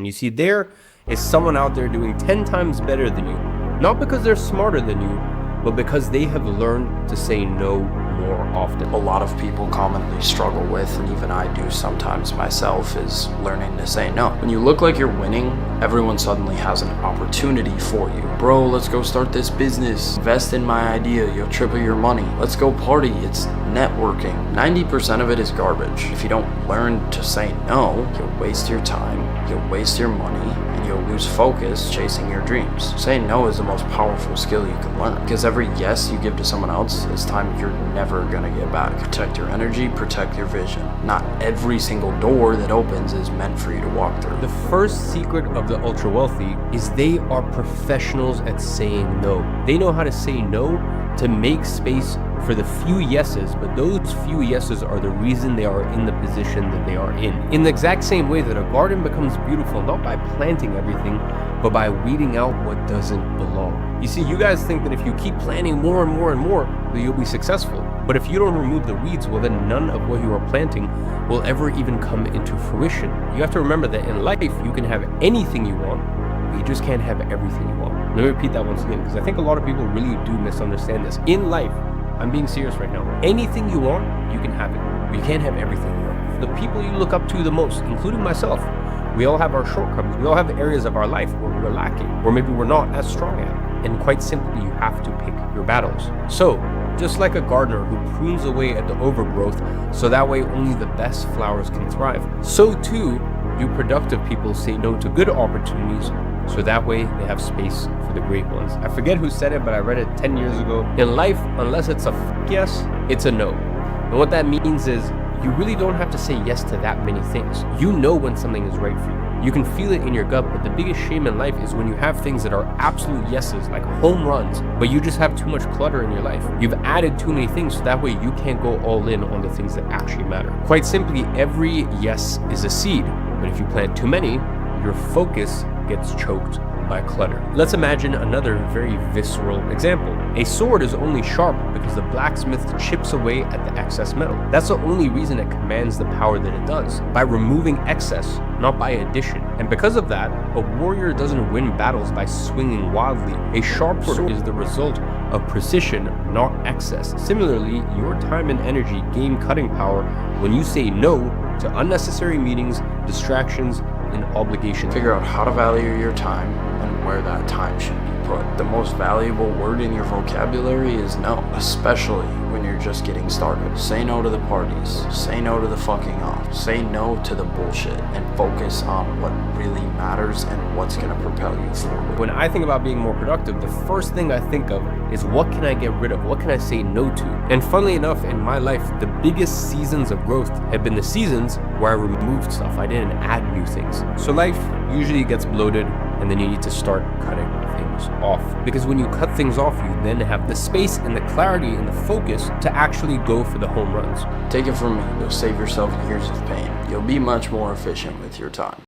You see, there is someone out there doing 10 times better than you, not because they're smarter than you, but because they have learned to say no more often. A lot of people commonly struggle with, and even I do sometimes myself, is learning to say no. When you look like you're winning, everyone suddenly has an opportunity for you. Bro, let's go start this business. Invest in my idea, you'll triple your money. Let's go party, it's networking. 90% of it is garbage. If you don't learn to say no, you'll waste your time, you'll waste your money, and you'll lose focus chasing your dreams. Saying no is the most powerful skill you can learn, because every yes you give to someone else is time you're never gonna get back. Protect your energy, protect your vision. Not every single door that opens is meant for you to walk through. The first secret of the ultra wealthy is they are professionals at saying no. They know how to say no to make space for the few yeses, but those few yeses are the reason they are in the position that they are in. In the exact same way that a garden becomes beautiful not by planting everything, but by weeding out what doesn't belong. You see, you guys think that if you keep planting more and more and more, that you'll be successful. But if you don't remove the weeds, well then none of what you are planting will ever even come into fruition. You have to remember that in life, you can have anything you want, but you just can't have everything you want. Let me repeat that once again, because I think a lot of people really do misunderstand this. In life, I'm being serious right now. Anything you want, you can have it. But you can't have everything you want. The people you look up to the most, including myself, we all have our shortcomings. We all have areas of our life where we're lacking, or maybe we're not as strong at. And quite simply, you have to pick your battles. So, just like a gardener who prunes away at the overgrowth, so that way only the best flowers can thrive, so too do productive people say no to good opportunities, so that way they have space for the great ones. I forget who said it, but I read it 10 years ago. In life, unless it's a yes, it's a no. And what that means is you really don't have to say yes to that many things. You know when something is right for you. You can feel it in your gut, but the biggest shame in life is when you have things that are absolute yeses, like home runs, but you just have too much clutter in your life. You've added too many things, so that way you can't go all in on the things that actually matter. Quite simply, every yes is a seed, but if you plant too many, your focus gets choked by clutter. Let's imagine another very visceral example. A sword is only sharp because the blacksmith chips away at the excess metal. That's the only reason it commands the power that it does, by removing excess, not by addition. And because of that, a warrior doesn't win battles by swinging wildly. A sharp sword is the result of precision, not excess. Similarly, your time and energy gain cutting power when you say no to unnecessary meetings, distractions, and obligations. Figure out how to value your time and where that time should be put. The most valuable word in your vocabulary is no, especially when you're just getting started. Say no to the parties. Say no to the fucking off. Say no to the bullshit and focus on what really matters and what's gonna propel you forward. When I think about being more productive, the first thing I think of is what can I get rid of? What can I say no to? And funnily enough, in my life, the biggest seasons of growth have been the seasons where I removed stuff. I didn't add new things. So life usually gets bloated, and then you need to start cutting things off. Because when you cut things off, you then have the space and the clarity and the focus to actually go for the home runs. Take it from me, you'll save yourself years of pain. You'll be much more efficient with your time.